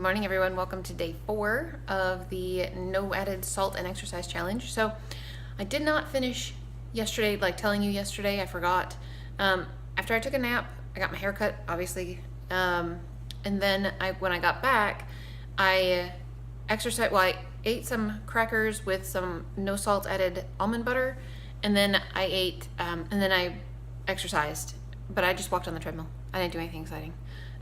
morning, everyone. Welcome to day 4 of the no added salt and exercise challenge. So I did not finish yesterday, like telling you yesterday, I forgot. After I took a nap, I got my hair cut, obviously. And then when I got back, I exercised, well, I ate some crackers with some no salt added almond butter. And then I ate, and then I exercised, but I just walked on the treadmill. I didn't do anything exciting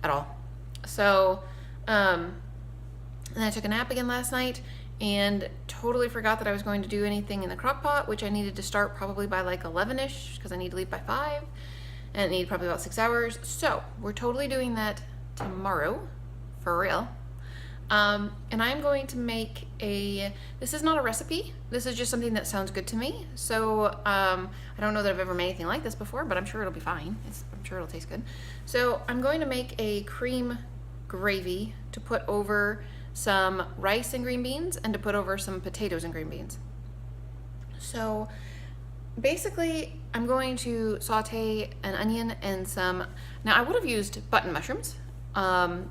at all. So, and I took a nap again last night and totally forgot that I was going to do anything in the crock pot, which I needed to start probably by like 11-ish because I need to leave by 5 and it needed probably about 6 hours. So we're totally doing that tomorrow for real. And I'm going to make this is not a recipe. This is just something that sounds good to me. So I don't know that I've ever made anything like this before, but I'm sure it'll be fine. I'm sure it'll taste good. So I'm going to make a cream gravy to put over some rice and green beans and to put over some potatoes and green beans. So basically I'm going to saute an onion and now I would have used button mushrooms.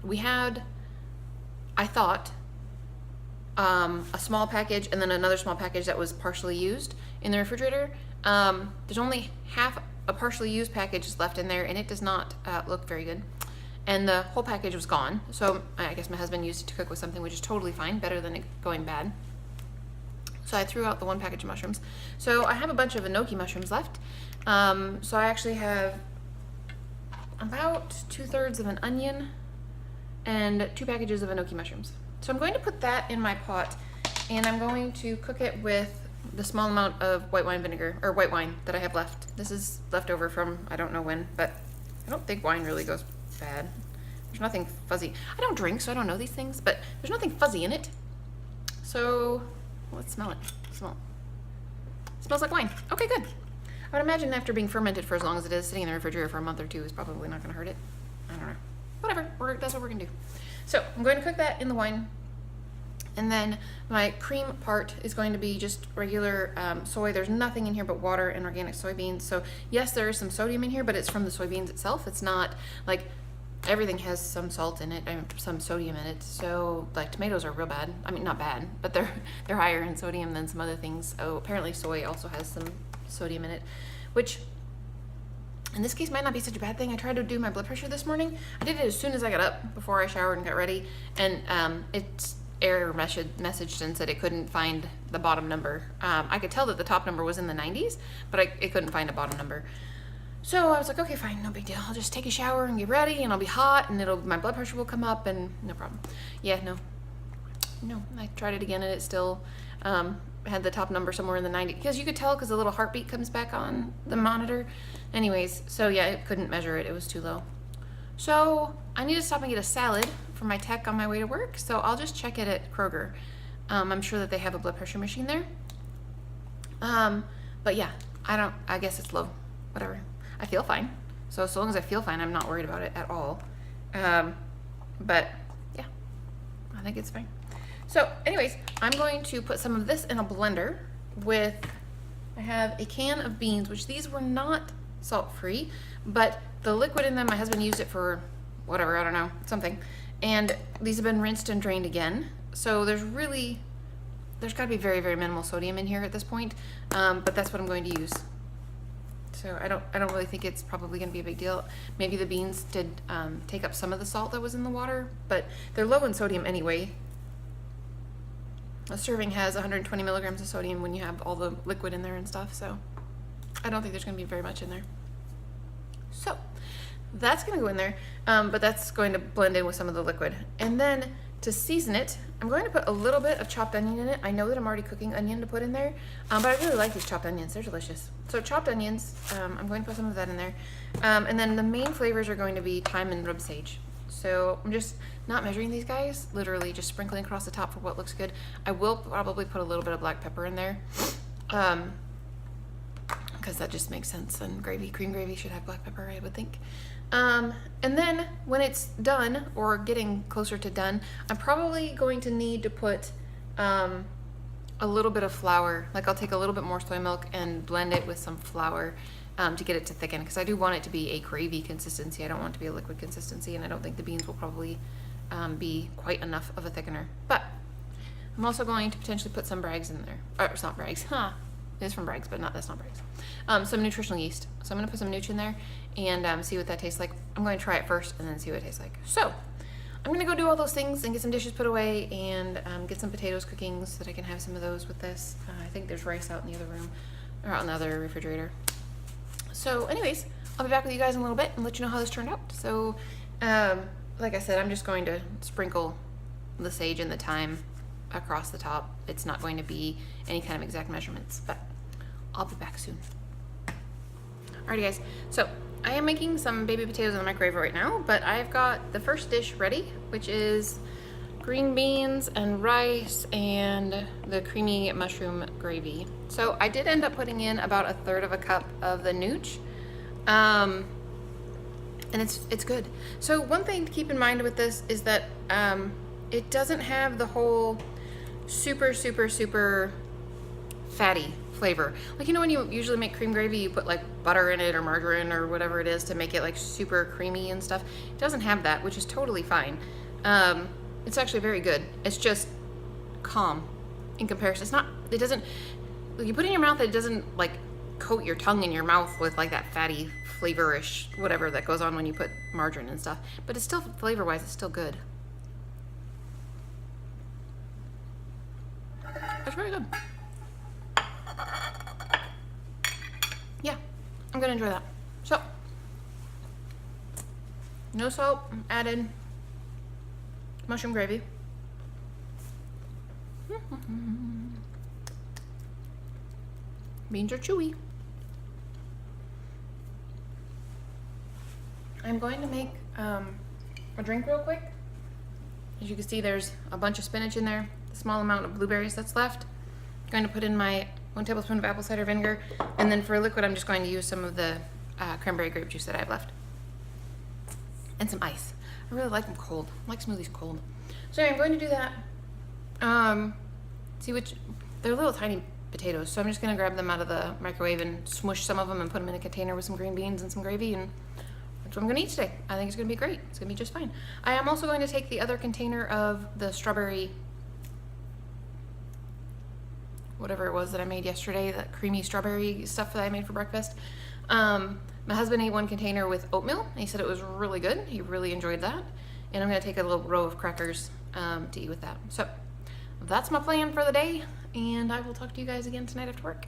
We had, I thought, a small package and then another small package that was partially used in the refrigerator. There's only half a partially used package left in there and it does not look very good. And the whole package was gone. So I guess my husband used it to cook with something, which is totally fine, better than it going bad. So I threw out the one package of mushrooms. So I have a bunch of enoki mushrooms left. So I actually have about 2/3 of an onion and 2 packages of enoki mushrooms. So I'm going to put that in my pot and I'm going to cook it with the small amount of white wine vinegar, or white wine that I have left. This is left over from I don't know when, but I don't think wine really goes bad. There's nothing fuzzy. I don't drink, so I don't know these things, but there's nothing fuzzy in it. So let's smell it. Smell it. Smells like wine. Okay, good. I would imagine after being fermented for as long as it is, sitting in the refrigerator for a month or 2 is probably not going to hurt it. I don't know. Whatever. That's what we're going to do. So I'm going to cook that in the wine. And then my cream part is going to be just regular soy. There's nothing in here but water and organic soybeans. So yes, there is some sodium in here, but it's from the soybeans itself. It's not like everything has some salt in it, some sodium in it. So like tomatoes are real bad. I mean, not bad, but they're higher in sodium than some other things. Oh, apparently soy also has some sodium in it, which in this case might not be such a bad thing. I tried to do my blood pressure this morning. I did it as soon as I got up before I showered and got ready, and it's error messaged and said it couldn't find the bottom number. I could tell that the top number was in the 90s, but it couldn't find a bottom number. So I was like, okay, fine, no big deal. I'll just take a shower and get ready and I'll be hot and my blood pressure will come up and no problem. Yeah, no, I tried it again and it still had the top number somewhere in the 90s, because you could tell because the little heartbeat comes back on the monitor. Anyways, so yeah, it couldn't measure it. It was too low. So I need to stop and get a salad for my tech on my way to work. So I'll just check it at Kroger. I'm sure that they have a blood pressure machine there. But yeah, I guess it's low, whatever. I feel fine. So as long as I feel fine, I'm not worried about it at all. But yeah, I think it's fine. So anyways, I'm going to put some of this in a blender with, I have a can of beans, which these were not salt-free, but the liquid in them, my husband used it for whatever, I don't know, something. And these have been rinsed and drained again. So there's got to be very, very minimal sodium in here at this point. But that's what I'm going to use. So I don't really think it's probably going to be a big deal. Maybe the beans did take up some of the salt that was in the water, but they're low in sodium anyway. A serving has 120 milligrams of sodium when you have all the liquid in there and stuff, so I don't think there's going to be very much in there. So that's going to go in there, but that's going to blend in with some of the liquid. And then to season it, I'm going to put a little bit of chopped onion in it. I know that I'm already cooking onion to put in there, but I really like these chopped onions. They're delicious. So chopped onions, I'm going to put some of that in there. And then the main flavors are going to be thyme and rub sage. So I'm just not measuring these guys, literally just sprinkling across the top for what looks good. I will probably put a little bit of black pepper in there, because that just makes sense, and cream gravy should have black pepper, I would think. And then when it's done, or getting closer to done, I'm probably going to need to put a little bit of flour. Like I'll take a little bit more soy milk and blend it with some flour to get it to thicken, because I do want it to be a gravy consistency. I don't want it to be a liquid consistency, and I don't think the beans will probably be quite enough of a thickener. But I'm also going to potentially put some Bragg's in there. Or it's not Bragg's, it is from Bragg's, but that's not Bragg's. Some nutritional yeast. So I'm gonna put some Nooch in there and see what that tastes like. I'm going to try it first and then see what it tastes like. So I'm gonna go do all those things and get some dishes put away and get some potatoes cooking so that I can have some of those with this. I think there's rice out in the other room, or out in the other refrigerator. So anyways, I'll be back with you guys in a little bit and let you know how this turned out. So like I said, I'm just going to sprinkle the sage and the thyme across the top. It's not going to be any kind of exact measurements, but I'll be back soon. Alrighty guys, so I am making some baby potatoes in the microwave right now, but I've got the first dish ready, which is green beans and rice and the creamy mushroom gravy. So I did end up putting in about 1/3 cup of the Nooch, and it's good. So one thing to keep in mind with this is that it doesn't have the whole super fatty flavor. Like, you know when you usually make cream gravy, you put like butter in it or margarine or whatever it is to make it like super creamy and stuff. It doesn't have that, which is totally fine. It's actually very good. It's just calm in comparison. It doesn't, you put it in your mouth, it doesn't like coat your tongue in your mouth with like that fatty flavorish whatever that goes on when you put margarine and stuff. But it's still, flavor wise, it's still good. It's very good. Yeah, I'm gonna enjoy that. So, no salt added, mushroom gravy. Beans are chewy. I'm going to make a drink real quick. As you can see, there's a bunch of spinach in there, the small amount of blueberries that's left. I'm going to put in my 1 tablespoon of apple cider vinegar, and then for a liquid, I'm just going to use some of the cranberry grape juice that I have left. And some ice. I really like them cold. I like smoothies cold. So anyway, I'm going to do that. See which, they're little tiny potatoes, so I'm just going to grab them out of the microwave and smush some of them and put them in a container with some green beans and some gravy, and that's what I'm going to eat today. I think it's going to be great. It's going to be just fine. I am also going to take the other container of the strawberry, whatever it was that I made yesterday, that creamy strawberry stuff that I made for breakfast. My husband ate one container with oatmeal, and he said it was really good. He really enjoyed that. And I'm going to take a little row of crackers to eat with that. So that's my plan for the day, and I will talk to you guys again tonight after work.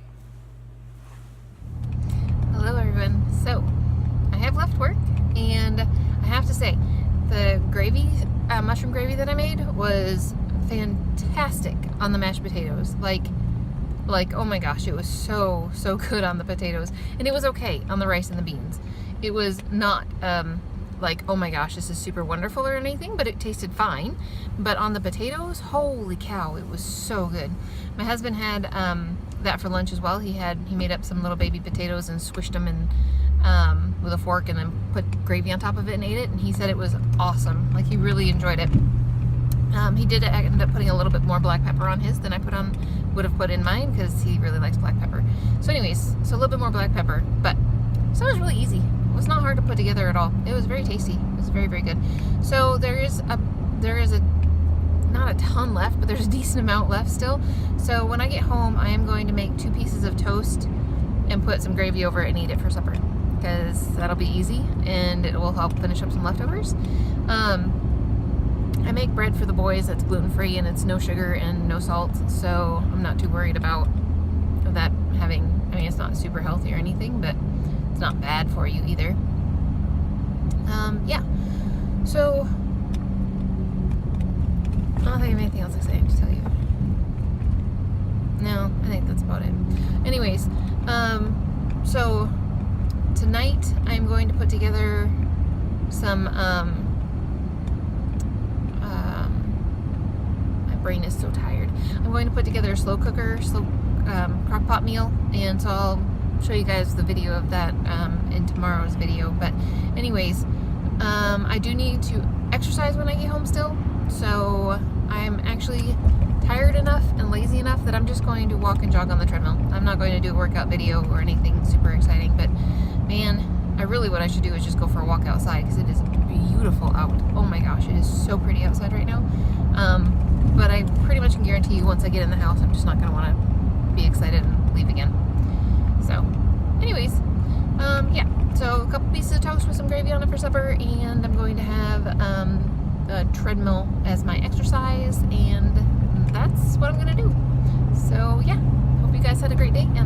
Hello everyone. So I have left work, and I have to say the gravy, mushroom gravy that I made was fantastic on the mashed potatoes. Like oh my gosh, it was so good on the potatoes, and it was okay on the rice and the beans. It was not like, oh my gosh, this is super wonderful or anything, but it tasted fine. But on the potatoes, holy cow, it was so good. My husband had that for lunch as well. He made up some little baby potatoes and squished them in with a fork and then put gravy on top of it and ate it, and he said it was awesome. Like, he really enjoyed it. He did end up putting a little bit more black pepper on his than I would have put in mine, because he really likes black pepper. So anyways, so a little bit more black pepper, but so it was really easy. It was not hard to put together at all. It was very tasty. It was very good. So there is a not a ton left, but there's a decent amount left still. So when I get home, I am going to make 2 pieces of toast and put some gravy over it and eat it for supper, because that'll be easy and it will help finish up some leftovers. I make bread for the boys that's gluten-free and it's no sugar and no salt, so I'm not too worried about that having, I mean, it's not super healthy or anything, but it's not bad for you either. Yeah, so I don't think I have anything else exciting to tell you. No, I think that's about it. Anyways, so tonight I'm going to put together some, my brain is so tired. I'm going to put together a slow cooker, crock pot meal, and so I'll show you guys the video of that in tomorrow's video. But anyways, I do need to exercise when I get home still, so I'm actually tired enough and lazy enough that I'm just going to walk and jog on the treadmill. I'm not going to do a workout video or anything super exciting, but man, what I should do is just go for a walk outside, because it is beautiful beautiful out. Oh my gosh, it is so pretty outside right now. But I pretty much can guarantee you once I get in the house, I'm just not going to want to be excited and leave again. So, anyways, yeah. So a couple pieces of toast with some gravy on it for supper, and I'm going to have a treadmill as my exercise, and that's what I'm going to do. So, yeah. Hope you guys had a great day, and